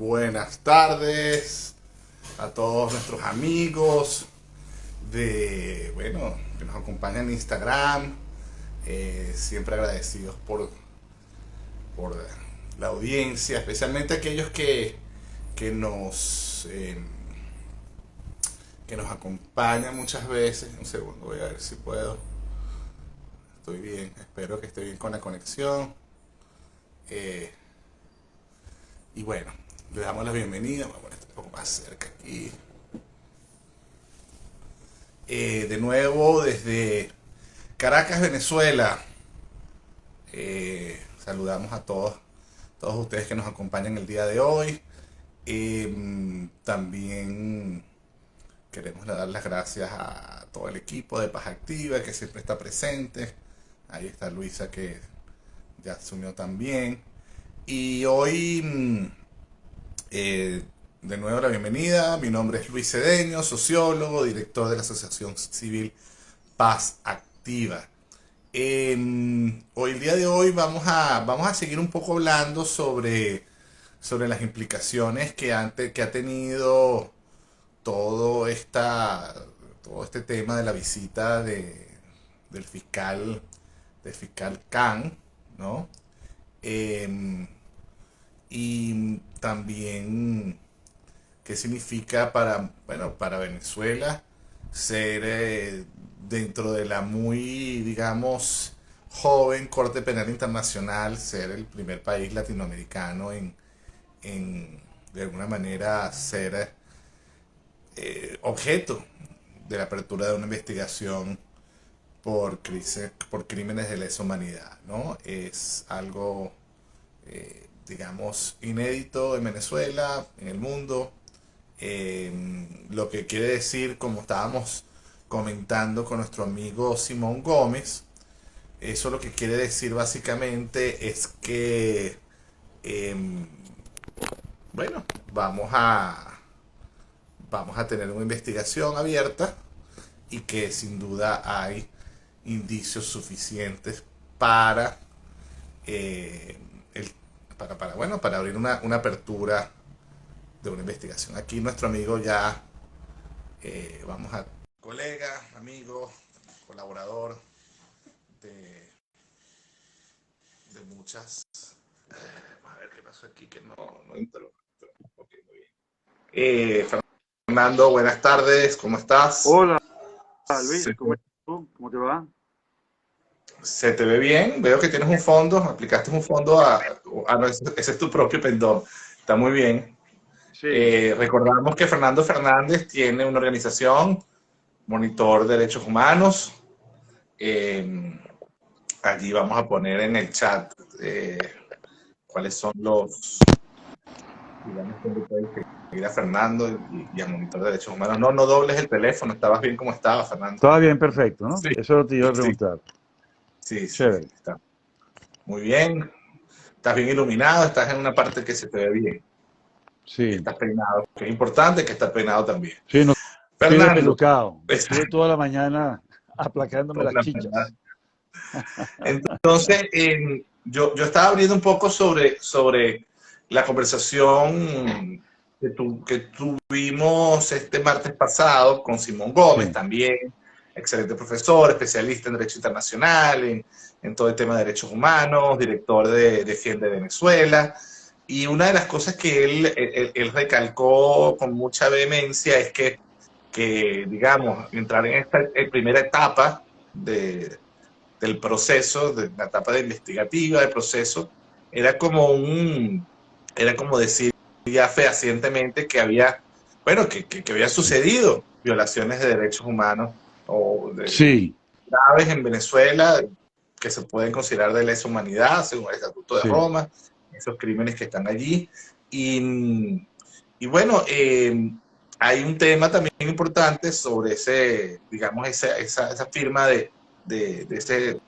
Buenas tardes a todos nuestros amigos que nos acompañan en Instagram. Siempre agradecidos por la audiencia, especialmente aquellos que que nos acompañan muchas veces. Un segundo, voy a ver si puedo. Estoy bien, espero que esté bien con la conexión. Eh, y bueno, le damos la bienvenida. Vamos a poner un poco más cerca aquí. De nuevo desde Caracas, Venezuela. Saludamos a todos ustedes que nos acompañan el día de hoy. También queremos dar las gracias a todo el equipo de Paz Activa que siempre está presente. Ahí está Luisa que ya se unió también. Y hoy, de nuevo la bienvenida. Mi nombre es Luis Cedeño, sociólogo, director de la Asociación Civil Paz Activa. Hoy, el día de hoy, vamos a seguir un poco hablando sobre las implicaciones que ha tenido todo todo este tema de la visita del del fiscal Khan, ¿no? Em, y también qué significa para Venezuela ser dentro de la muy, digamos, joven Corte Penal Internacional, ser el primer país latinoamericano de alguna manera, ser objeto de la apertura de una investigación por crímenes de lesa humanidad, ¿no? Es algo, digamos, inédito en Venezuela, en el mundo. Lo que quiere decir, como estábamos comentando con nuestro amigo Simón Gómez, eso lo que quiere decir básicamente es que, eh, bueno, vamos a tener una investigación abierta y que sin duda hay indicios suficientes para, eh, el, para abrir una apertura de una investigación. Aquí nuestro amigo ya, vamos a colega, amigo, colaborador de, de muchas. A ver qué pasó aquí que no entró. Ok, muy bien. Fernando, buenas tardes, ¿cómo estás? Hola Luis, ¿Se ¿cómo te, estás tú? ¿Cómo te va? se te ve bien? Veo que tienes un fondo, aplicaste un fondo no, ese es tu propio pendón. Está muy bien. Sí, Recordamos que Fernando Fernández tiene una organización, Monitor de Derechos Humanos. Eh, Allí vamos a poner en el chat cuáles son digamos, donde puedes seguir a Fernando y a Monitor de Derechos Humanos. No dobles el teléfono, estabas bien como estaba, Fernando. estaba bien, perfecto, ¿no? Sí, Eso lo te iba a sí, preguntar. sí, Chévere. está muy bien. Estás bien iluminado, estás en una parte que se te ve bien. Sí, Estás peinado, que es importante que estás peinado también. sí, no estoy Fernando, despelucado. Estuve exacto, toda la mañana aplacándome las chichas. entonces, yo estaba abriendo un poco sobre la conversación que tuvimos este martes pasado con Simón Gómez, Sí, también excelente profesor, especialista en Derecho Internacional, en todo el tema de derechos humanos, director de Defiende Venezuela. Y una de las cosas que él recalcó con mucha vehemencia es digamos, entrar en esta primera etapa de, del proceso, de la etapa de investigativa del proceso, era como era como decir ya fehacientemente que había, que había sucedido violaciones de derechos humanos sí, graves en Venezuela que se pueden considerar de lesa humanidad según el Estatuto de sí. Roma, esos crímenes que están allí. Y, y bueno, hay un tema también importante sobre digamos, esa firma de ese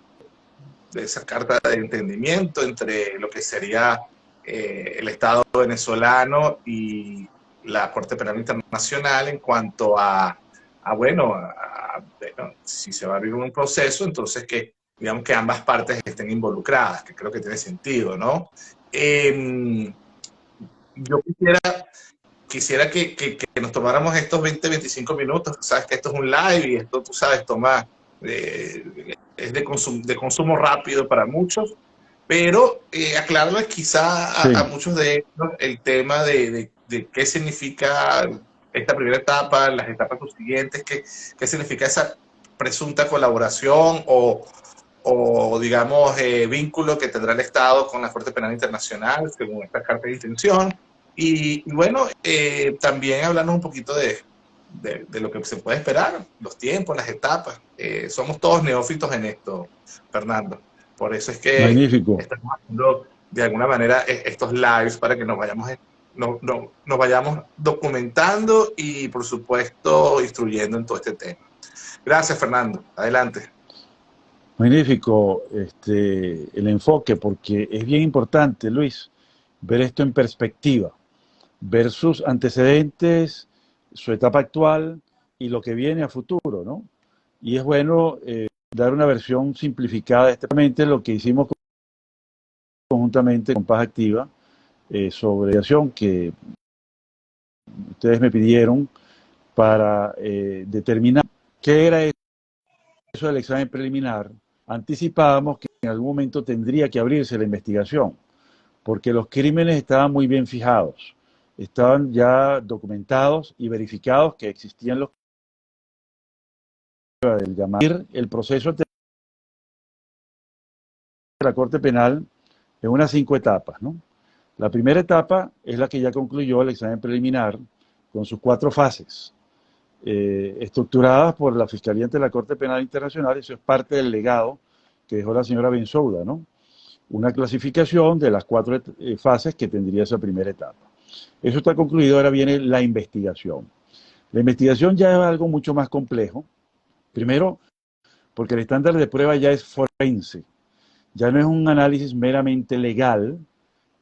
de esa carta de entendimiento entre lo que sería el Estado venezolano y la Corte Penal Internacional en cuanto bueno, si se va a abrir un proceso, entonces que digamos que ambas partes estén involucradas, que creo que tiene sentido, ¿no? Eh, yo quisiera que nos tomáramos estos 20, 25 minutos. Sabes que esto es un live y esto, tú sabes, toma, es de consumo rápido para muchos, pero aclararles quizá a muchos de ellos el tema de qué significa esta primera etapa, las etapas subsiguientes, qué significa esa presunta colaboración o digamos, vínculo que tendrá el Estado con la Corte Penal Internacional, según esta carta de intención. Y bueno, también hablando un poquito de lo que se puede esperar, los tiempos, las etapas. Somos todos neófitos en esto, Fernando. Por eso es que Magnífico. estamos haciendo de alguna manera estos lives para que nos vayamos documentando y, por supuesto, instruyendo en todo este tema. Gracias, Fernando. Adelante. Magnífico el enfoque, porque es bien importante, Luis, ver esto en perspectiva, ver sus antecedentes, su etapa actual y lo que viene a futuro, ¿no? Y es bueno dar una versión simplificada de lo que hicimos conjuntamente con Paz Activa sobre la acción que ustedes me pidieron para determinar qué era eso del examen preliminar. Anticipábamos que en algún momento tendría que abrirse la investigación, porque los crímenes estaban muy bien fijados, estaban ya documentados y verificados que existían los del llamar el proceso de la Corte Penal en unas 5 etapas, ¿no? La primera etapa es la que ya concluyó el examen preliminar con sus 4 fases, estructuradas por la Fiscalía ante la Corte Penal Internacional. Eso es parte del legado que dejó la señora Bensouda, ¿no? Una clasificación de las 4 fases que tendría esa primera etapa. Eso está concluido, ahora viene la investigación. La investigación ya es algo mucho más complejo. Primero, porque el estándar de prueba ya es forense. Ya no es un análisis meramente legal,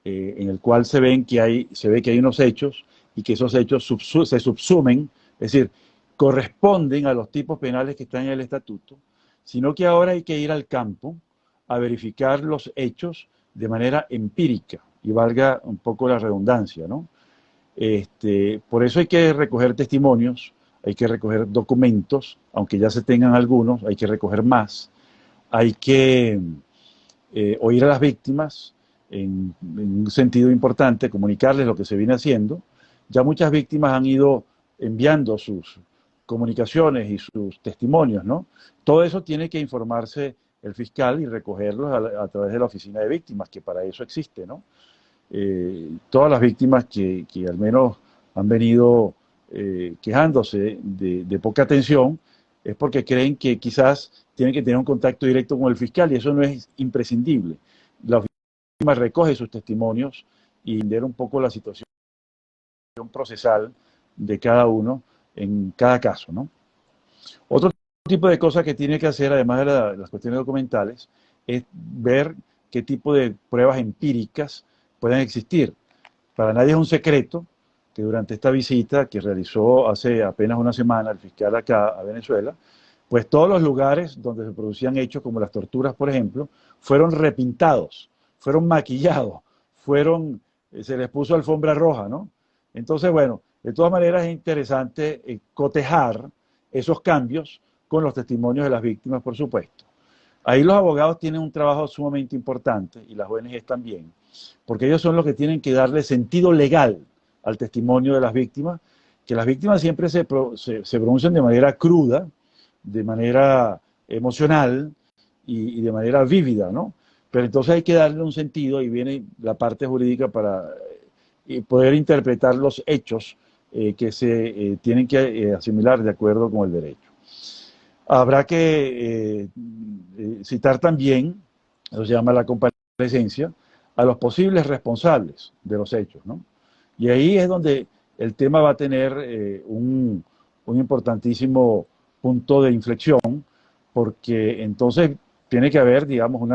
en el cual se ve que hay unos hechos y que esos hechos se subsumen, es decir, corresponden a los tipos penales que están en el estatuto, sino que ahora hay que ir al campo a verificar los hechos de manera empírica, y valga un poco la redundancia, ¿no? Por eso hay que recoger testimonios, hay que recoger documentos, aunque ya se tengan algunos, hay que recoger más, hay que oír a las víctimas en un sentido importante, comunicarles lo que se viene haciendo. Ya muchas víctimas han ido enviando sus comunicaciones y sus testimonios, ¿no? Todo eso tiene que informarse el fiscal y recogerlos a través de la oficina de víctimas, que para eso existe, ¿no? Todas las víctimas que al menos han venido quejándose de poca atención es porque creen que quizás tienen que tener un contacto directo con el fiscal, y eso no es imprescindible. La oficina recoge sus testimonios y entender un poco la situación procesal de cada uno en cada caso, ¿no? Otro tipo de cosas que tiene que hacer, además de las cuestiones documentales, es ver qué tipo de pruebas empíricas pueden existir. Para nadie es un secreto que durante esta visita que realizó hace apenas una semana el fiscal acá a Venezuela, pues todos los lugares donde se producían hechos como las torturas, por ejemplo, fueron repintados, fueron maquillados, se les puso alfombra roja, ¿no? Entonces, bueno, de todas maneras es interesante cotejar esos cambios con los testimonios de las víctimas, por supuesto. Ahí los abogados tienen un trabajo sumamente importante, y las ONGs también, porque ellos son los que tienen que darle sentido legal al testimonio de las víctimas, que las víctimas siempre se pronuncian de manera cruda, de manera emocional y de manera vívida, ¿no? Pero entonces hay que darle un sentido, y viene la parte jurídica para poder interpretar los hechos que se tienen que asimilar de acuerdo con el derecho. Habrá que citar también, eso se llama la comparecencia, a los posibles responsables de los hechos, ¿no? Y ahí es donde el tema va a tener un importantísimo punto de inflexión, porque entonces tiene que haber, digamos,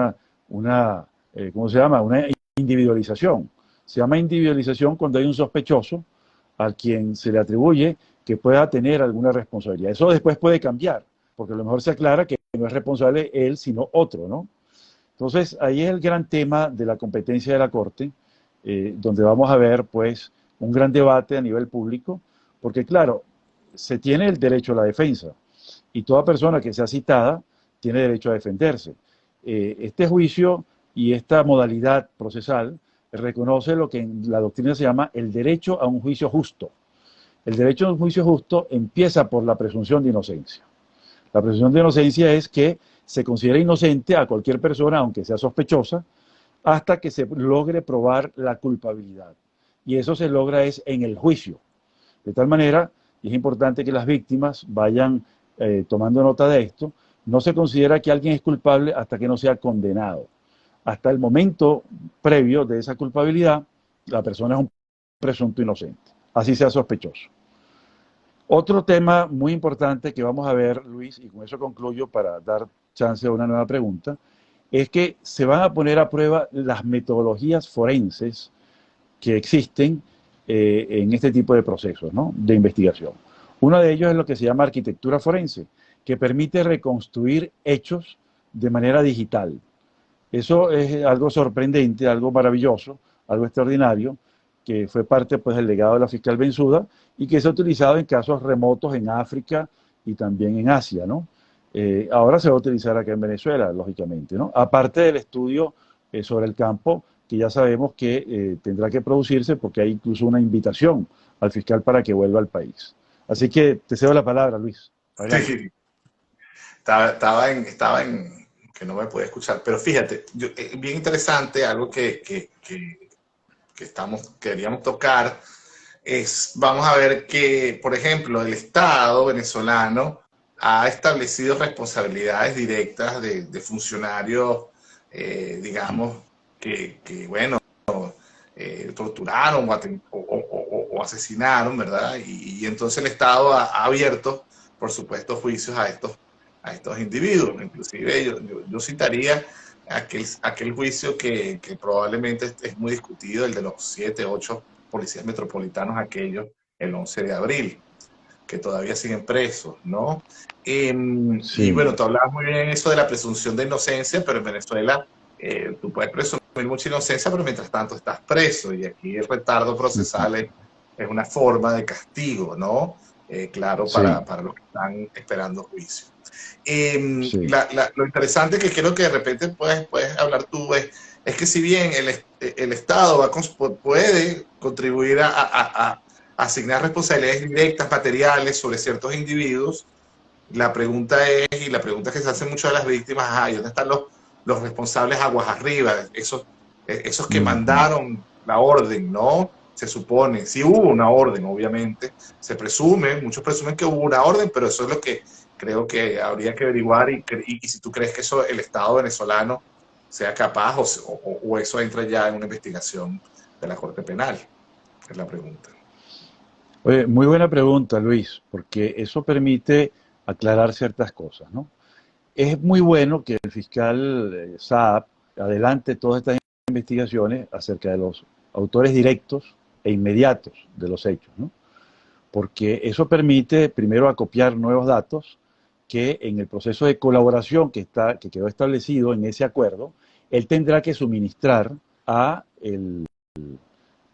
¿cómo se llama? Una individualización. Se llama individualización cuando hay un sospechoso a quien se le atribuye que pueda tener alguna responsabilidad. Eso después puede cambiar, porque a lo mejor se aclara que no es responsable él, sino otro, ¿no? Entonces, ahí es el gran tema de la competencia de la Corte, donde vamos a ver pues un gran debate a nivel público, porque claro, se tiene el derecho a la defensa y toda persona que sea citada tiene derecho a defenderse. Este juicio y esta modalidad procesal reconoce lo que en la doctrina se llama el derecho a un juicio justo. El derecho a un juicio justo empieza por la presunción de inocencia. La presunción de inocencia es que se considera inocente a cualquier persona, aunque sea sospechosa, hasta que se logre probar la culpabilidad. Y eso se logra es en el juicio. De tal manera, y es importante que las víctimas vayan tomando nota de esto, no se considera que alguien es culpable hasta que no sea condenado. Hasta el momento previo de esa culpabilidad, la persona es un presunto inocente, así sea sospechoso. Otro tema muy importante que vamos a ver, Luis, y con eso concluyo para dar chance a una nueva pregunta, es que se van a poner a prueba las metodologías forenses que existen en este tipo de procesos, ¿no?, de investigación. Uno de ellos es lo que se llama arquitectura forense, que permite reconstruir hechos de manera digital. Eso es algo sorprendente, algo maravilloso, algo extraordinario, que fue parte pues, del legado de la fiscal Bensuda y que se ha utilizado en casos remotos en África y también en Asia, ¿no? Ahora se va a utilizar acá en Venezuela, lógicamente, ¿no? Aparte del estudio sobre el campo, que ya sabemos que tendrá que producirse porque hay incluso una invitación al fiscal para que vuelva al país. Así que te cedo la palabra, Luis. Adelante. Sí, estaba en que no me podía escuchar, pero fíjate, bien interesante, algo que queríamos tocar, vamos a ver que, por ejemplo, el Estado venezolano ha establecido responsabilidades directas de funcionarios, digamos, bueno, torturaron o asesinaron, ¿verdad? Y entonces el Estado ha abierto, por supuesto, juicios a estos individuos. Inclusive yo citaría aquel juicio que probablemente es muy discutido, el de los 7, 8 policías metropolitanos, aquellos, el 11 de abril, que todavía siguen presos, ¿no? Y Sí. bueno, tú hablabas muy bien eso de la presunción de inocencia, pero en Venezuela tú puedes presumir mucha inocencia, pero mientras tanto estás preso, y aquí el retardo procesal es una forma de castigo, ¿no? Claro, Sí, para los que están esperando juicio. sí. Lo interesante que creo que de repente puedes hablar tú es que si bien el Estado puede contribuir a asignar responsabilidades directas, materiales sobre ciertos individuos, la pregunta es, y la pregunta que se hace mucho de las víctimas, ¿y dónde están los responsables aguas arriba? Esos que Ujú. mandaron la orden, ¿no? Se supone, sí hubo una orden, obviamente, se presume, muchos presumen que hubo una orden, pero eso es lo que creo que habría que averiguar y si tú crees que eso el Estado venezolano sea capaz o eso entra ya en una investigación de la Corte Penal, es la pregunta. Oye, muy buena pregunta, Luis, porque eso permite aclarar ciertas cosas, ¿no? Es muy bueno que el fiscal Saab adelante todas estas investigaciones acerca de los autores directos e inmediatos de los hechos, ¿no? Porque eso permite primero acopiar nuevos datos que en el proceso de colaboración que quedó establecido en ese acuerdo, él tendrá que suministrar a el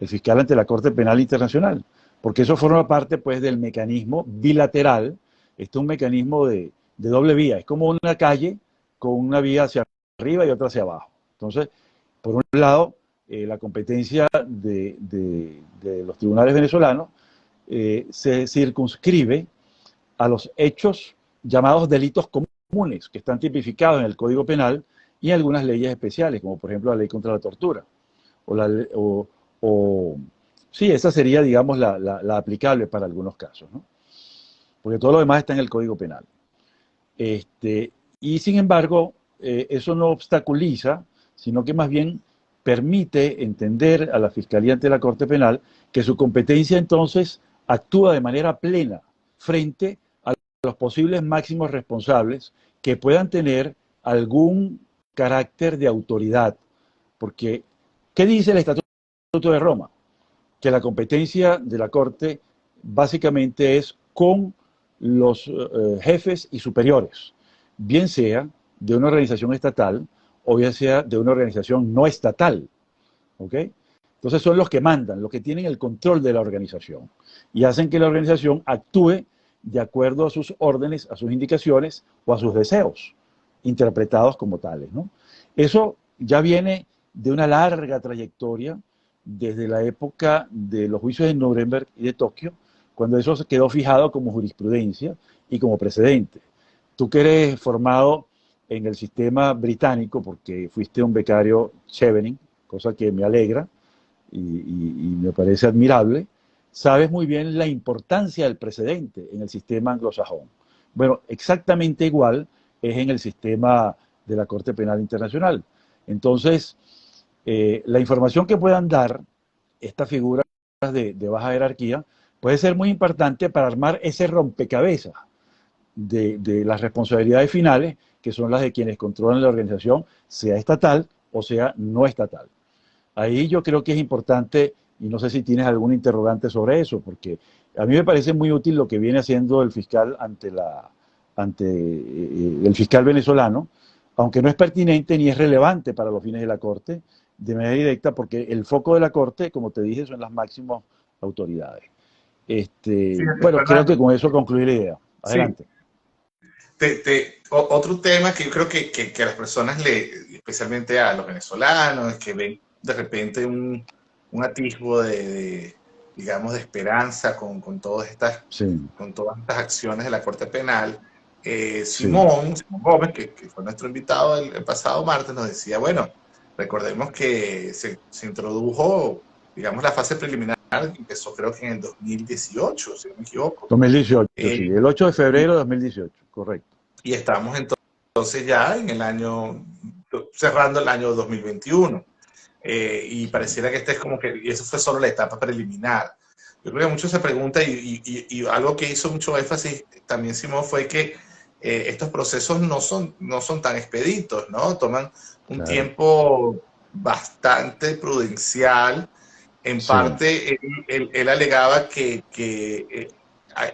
fiscal ante la Corte Penal Internacional, porque eso forma parte pues del mecanismo bilateral. Este es un mecanismo de doble vía, es como una calle con una vía hacia arriba y otra hacia abajo. Entonces, por un lado, la competencia de los tribunales venezolanos se circunscribe a los hechos llamados delitos comunes, que están tipificados en el Código Penal y en algunas leyes especiales, como por ejemplo la ley contra la tortura, o, la, o sí, esa sería, digamos, la aplicable para algunos casos, ¿no? Porque todo lo demás está en el Código Penal. Este, y sin embargo, eso no obstaculiza, sino que más bien permite entender a la Fiscalía ante la Corte Penal que su competencia entonces actúa de manera plena frente a los posibles máximos responsables que puedan tener algún carácter de autoridad. Porque, ¿qué dice el Estatuto de Roma? Que la competencia de la Corte básicamente es con los jefes y superiores, bien sea de una organización estatal o bien sea de una organización no estatal. ¿Ok? Entonces son los que mandan, los que tienen el control de la organización y hacen que la organización actúe de acuerdo a sus órdenes, a sus indicaciones o a sus deseos, interpretados como tales, ¿no? Eso ya viene de una larga trayectoria desde la época de los juicios de Nuremberg y de Tokio, cuando eso se quedó fijado como jurisprudencia y como precedente. Tú que eres formado en el sistema británico, porque fuiste un becario Chevening, cosa que me alegra y me parece admirable, sabes muy bien la importancia del precedente en el sistema anglosajón. Bueno, exactamente igual es en el sistema de la Corte Penal Internacional. Entonces, la información que puedan dar estas figuras de baja jerarquía puede ser muy importante para armar ese rompecabezas de las responsabilidades finales, que son las de quienes controlan la organización, sea estatal o sea no estatal. Ahí yo creo que es importante, y no sé si tienes algún interrogante sobre eso, porque a mí me parece muy útil lo que viene haciendo el fiscal ante el fiscal venezolano, aunque no es pertinente ni es relevante para los fines de la Corte, de manera directa, porque el foco de la Corte, como te dije, son las máximas autoridades. Fíjate, Bueno, creo que Fernando, con eso concluí la idea. sí, Adelante. otro tema que yo creo que a las personas, especialmente a los venezolanos, que ven de repente un atisbo digamos, de esperanza Sí, con todas estas acciones de la Corte Penal, sí, Simón Gómez, que fue nuestro invitado el pasado martes, nos decía, bueno, recordemos que se introdujo, digamos, la fase preliminar, que empezó creo que en el 2018, si no me equivoco. 2018, Eh, sí, el 8 de y, febrero de 2018, correcto. y estamos entonces ya en el año, cerrando el año 2021. Y pareciera que este es como que, y eso fue solo la etapa preliminar. Yo creo que muchos se preguntan, y algo que hizo mucho énfasis también Simón fue que estos procesos no son tan expeditos, ¿no? Toman un Claro, tiempo bastante prudencial. En sí, parte, él alegaba que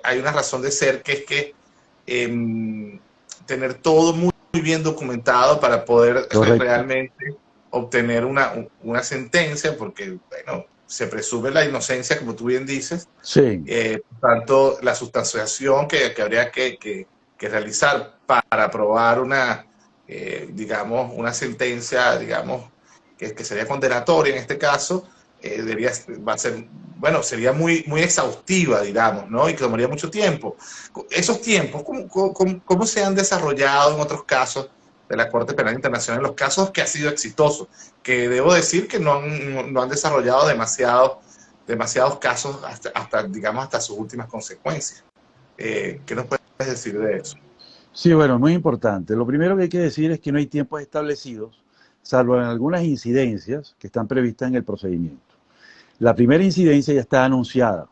hay una razón de ser, que es que tener todo muy bien documentado para poder correcto. realmente obtener una sentencia, porque, bueno, se presume la inocencia, como tú bien dices, Sí, por tanto, la sustanciación que habría que realizar para probar digamos, una sentencia, digamos, que sería condenatoria en este caso, va a ser, bueno, sería muy exhaustiva, digamos, ¿no? Y que tomaría mucho tiempo. Esos tiempos, ¿cómo se han desarrollado en otros casos de la Corte Penal Internacional, en los casos que ha sido exitoso? Que debo decir que no han desarrollado demasiados casos digamos, hasta sus últimas consecuencias. ¿Qué nos puedes decir de eso? sí, bueno, muy importante. Lo primero que hay que decir es que no hay tiempos establecidos, salvo en algunas incidencias que están previstas en el procedimiento. La primera incidencia ya está anunciada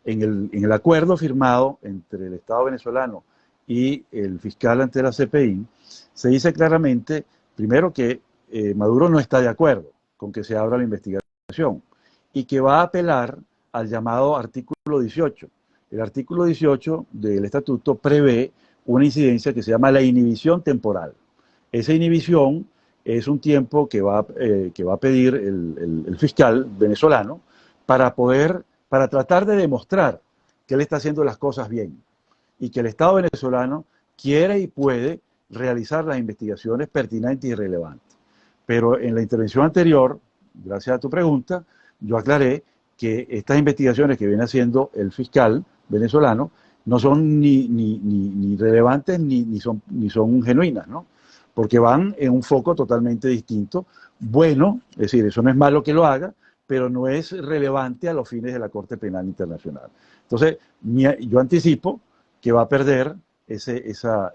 en el acuerdo firmado entre el Estado venezolano y el fiscal ante la CPI. Se dice claramente, primero, que Maduro no está de acuerdo con que se abra la investigación y que va a apelar al llamado artículo 18. El artículo 18 del estatuto prevé una incidencia que se llama la inhibición temporal. Esa inhibición es un tiempo que va a pedir el fiscal venezolano para tratar de demostrar que él está haciendo las cosas bien y que el Estado venezolano quiere y puede realizar las investigaciones pertinentes y relevantes. Pero en la intervención anterior, gracias a tu pregunta, yo aclaré que estas investigaciones que viene haciendo el fiscal venezolano no son ni relevantes ni son genuinas, ¿no? Porque van en un foco totalmente distinto. Bueno, es decir, eso no es malo que lo haga, pero no es relevante a los fines de la Corte Penal Internacional. Entonces, yo anticipo que va a perder esa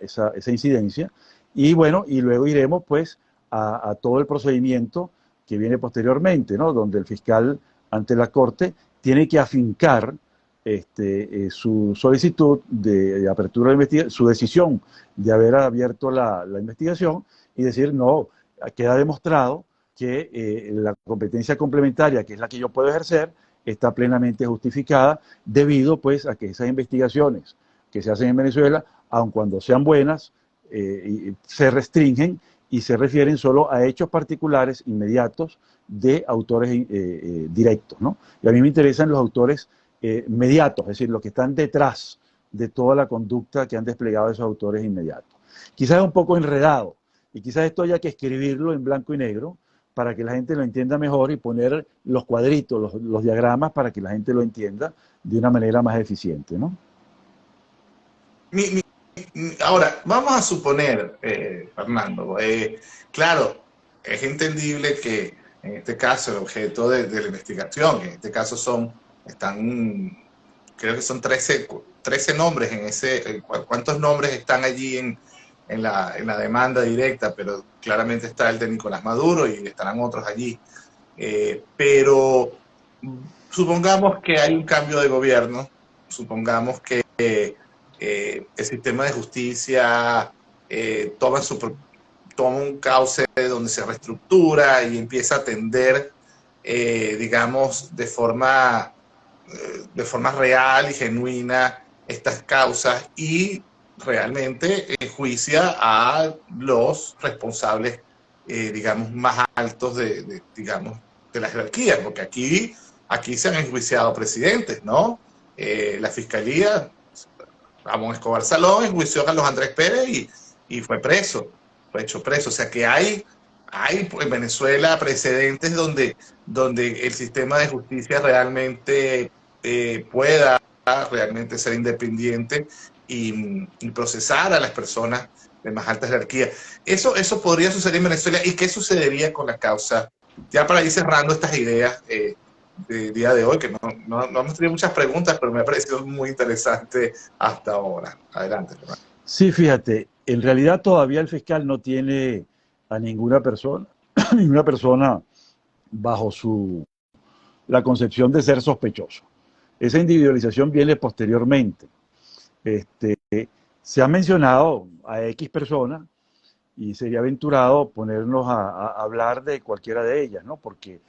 incidencia y bueno, y luego iremos pues a todo el procedimiento que viene posteriormente, ¿no? Donde el fiscal ante la Corte tiene que afincar su solicitud de apertura de investigación, su decisión de haber abierto la investigación y decir, no, queda demostrado que la competencia complementaria, que es la que yo puedo ejercer, está plenamente justificada debido pues a que esas investigaciones que se hacen en Venezuela, aun cuando sean buenas, se restringen y se refieren solo a hechos particulares inmediatos de autores directos, ¿no? Y a mí me interesan los autores mediatos, es decir, los que están detrás de toda la conducta que han desplegado esos autores inmediatos. Quizás es un poco enredado, y quizás esto haya que escribirlo en blanco y negro para que la gente lo entienda mejor y poner los cuadritos, los diagramas para que la gente lo entienda de una manera más eficiente, ¿no? Mi- Ahora, vamos a suponer, Fernando, claro, es entendible que en este caso el objeto de la investigación, que en este caso creo que son 13 nombres en ese, ¿cuántos nombres están allí en la demanda directa? Pero claramente está el de Nicolás Maduro y estarán otros allí. Pero supongamos que hay un cambio de gobierno, supongamos que el sistema de justicia toma, toma un cauce donde se reestructura y empieza a atender, digamos, de forma real y genuina estas causas y realmente enjuicia a los responsables, digamos, más altos digamos, de la jerarquía, porque aquí se han enjuiciado presidentes, ¿no? La fiscalía, Ramón Escobar Salón, enjuició a Carlos Andrés Pérez y fue preso, fue hecho preso. O sea que hay en Venezuela precedentes donde el sistema de justicia realmente pueda realmente ser independiente y procesar a las personas de más alta jerarquía. Eso podría suceder en Venezuela. ¿Y qué sucedería con la causa? Ya para ir cerrando estas ideas del día de hoy, que no hemos tenido muchas preguntas, pero me ha parecido muy interesante hasta ahora. Adelante, Fernando. Sí, fíjate, en realidad todavía el fiscal no tiene a ninguna persona, ninguna persona bajo la concepción de ser sospechoso. Esa individualización viene posteriormente. Este, Se ha mencionado a X personas y sería aventurado ponernos a hablar de cualquiera de ellas, ¿no? Porque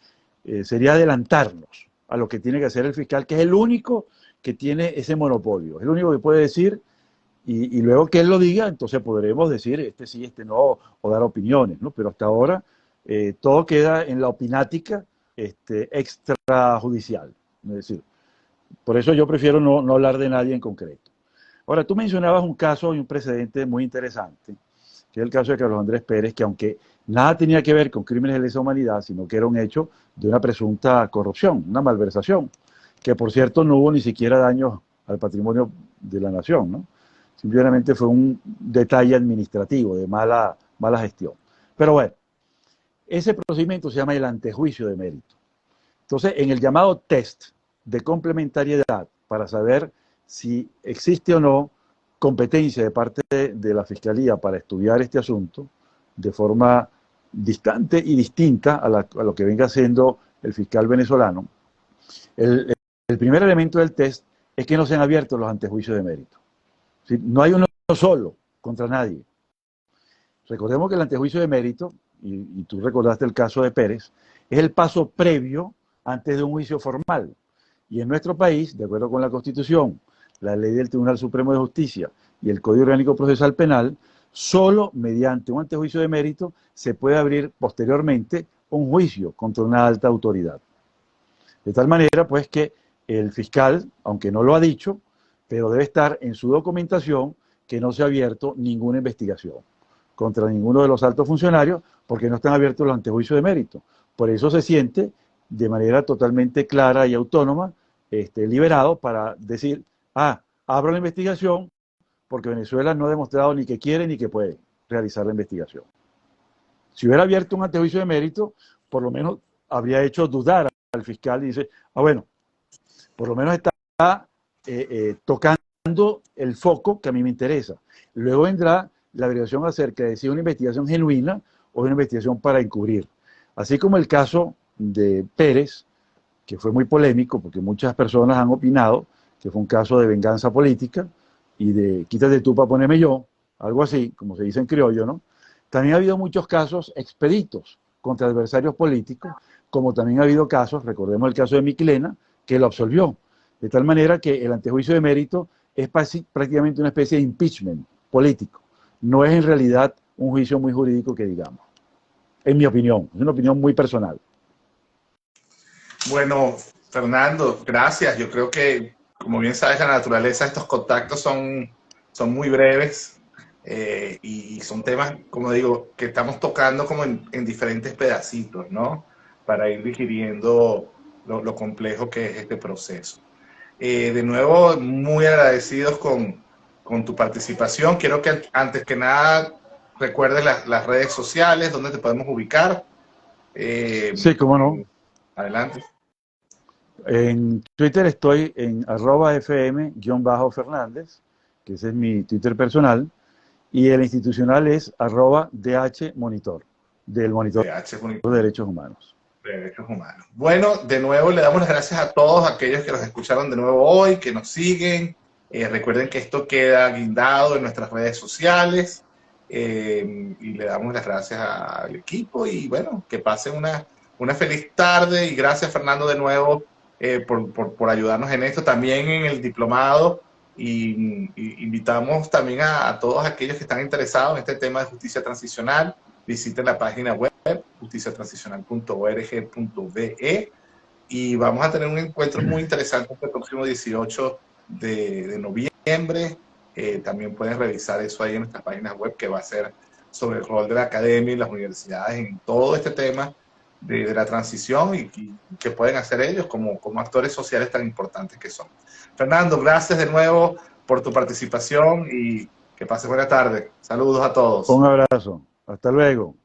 sería adelantarnos a lo que tiene que hacer el fiscal, que es el único que tiene ese monopolio, es el único que puede decir, y luego que él lo diga, entonces podremos decir este sí, este no, o dar opiniones, ¿no? Pero hasta ahora todo queda en la opinática extrajudicial, es decir, por eso yo prefiero no hablar de nadie en concreto. Ahora, tú mencionabas un caso y un precedente muy interesante, que es el caso de Carlos Andrés Pérez, que aunque nada tenía que ver con crímenes de lesa humanidad, sino que era un hecho de una presunta corrupción, una malversación, que por cierto no hubo ni siquiera daños al patrimonio de la nación, ¿no? Simplemente fue un detalle administrativo de mala gestión. Pero bueno, ese procedimiento se llama el antejuicio de mérito. Entonces, en el llamado test de complementariedad, para saber si existe o no competencia de parte de la Fiscalía para estudiar este asunto de forma distante y distinta a lo que venga haciendo el fiscal venezolano, el primer elemento del test es que no se han abierto los antejuicios de mérito. ¿Sí? No hay uno solo contra nadie. Recordemos que el antejuicio de mérito, y tú recordaste el caso de Pérez, es el paso previo antes de un juicio formal. Y en nuestro país, de acuerdo con la Constitución, la ley del Tribunal Supremo de Justicia y el Código Orgánico Procesal Penal, solo mediante un antejuicio de mérito se puede abrir posteriormente un juicio contra una alta autoridad. De tal manera, pues, que el fiscal, aunque no lo ha dicho, pero debe estar en su documentación que no se ha abierto ninguna investigación contra ninguno de los altos funcionarios porque no están abiertos los antejuicios de mérito. Por eso se siente de manera totalmente clara y autónoma, liberado para decir, abro la investigación porque Venezuela no ha demostrado ni que quiere ni que puede realizar la investigación. Si hubiera abierto un antejuicio de mérito, por lo menos habría hecho dudar al fiscal y dice, bueno, por lo menos está tocando el foco que a mí me interesa. Luego vendrá la averiguación acerca de si es una investigación genuina o una investigación para encubrir. Así como el caso de Pérez, que fue muy polémico porque muchas personas han opinado que fue un caso de venganza política y de quítate tú para ponerme yo, algo así, como se dice en criollo, ¿no? También ha habido muchos casos expeditos contra adversarios políticos, como también ha habido casos, recordemos el caso de Michelena, que lo absolvió. De tal manera que el antejuicio de mérito es prácticamente una especie de impeachment político. No es en realidad un juicio muy jurídico que digamos. En mi opinión, es una opinión muy personal. Bueno, Fernando, gracias. Yo creo que, como bien sabes, la naturaleza de estos contactos son muy breves y son temas, como digo, que estamos tocando como en diferentes pedacitos, ¿no? Para ir digiriendo lo complejo que es este proceso. De nuevo, muy agradecidos con tu participación. Quiero que antes que nada recuerdes las redes sociales, donde te podemos ubicar. Sí, cómo no. Adelante. En Twitter estoy en @fm_fernández, que ese es mi Twitter personal, y el institucional es @dhmonitor, del Monitor DH de Derechos Humanos. Derechos Humanos. Bueno, de nuevo le damos las gracias a todos aquellos que nos escucharon de nuevo hoy, que nos siguen. Recuerden que esto queda guindado en nuestras redes sociales y le damos las gracias al equipo y bueno, que pasen una feliz tarde y gracias Fernando de nuevo por ayudarnos en esto, también en el diplomado y invitamos también a todos aquellos que están interesados en este tema de justicia transicional, visiten la página web justiciatransicional.org.be y vamos a tener un encuentro muy interesante el próximo 18 de noviembre. También pueden revisar eso ahí en nuestras páginas web, que va a ser sobre el rol de la academia y las universidades en todo este tema de la transición y que pueden hacer ellos como actores sociales tan importantes que son. Fernando, gracias de nuevo por tu participación y que pases buena tarde. Saludos a todos. Un abrazo. Hasta luego.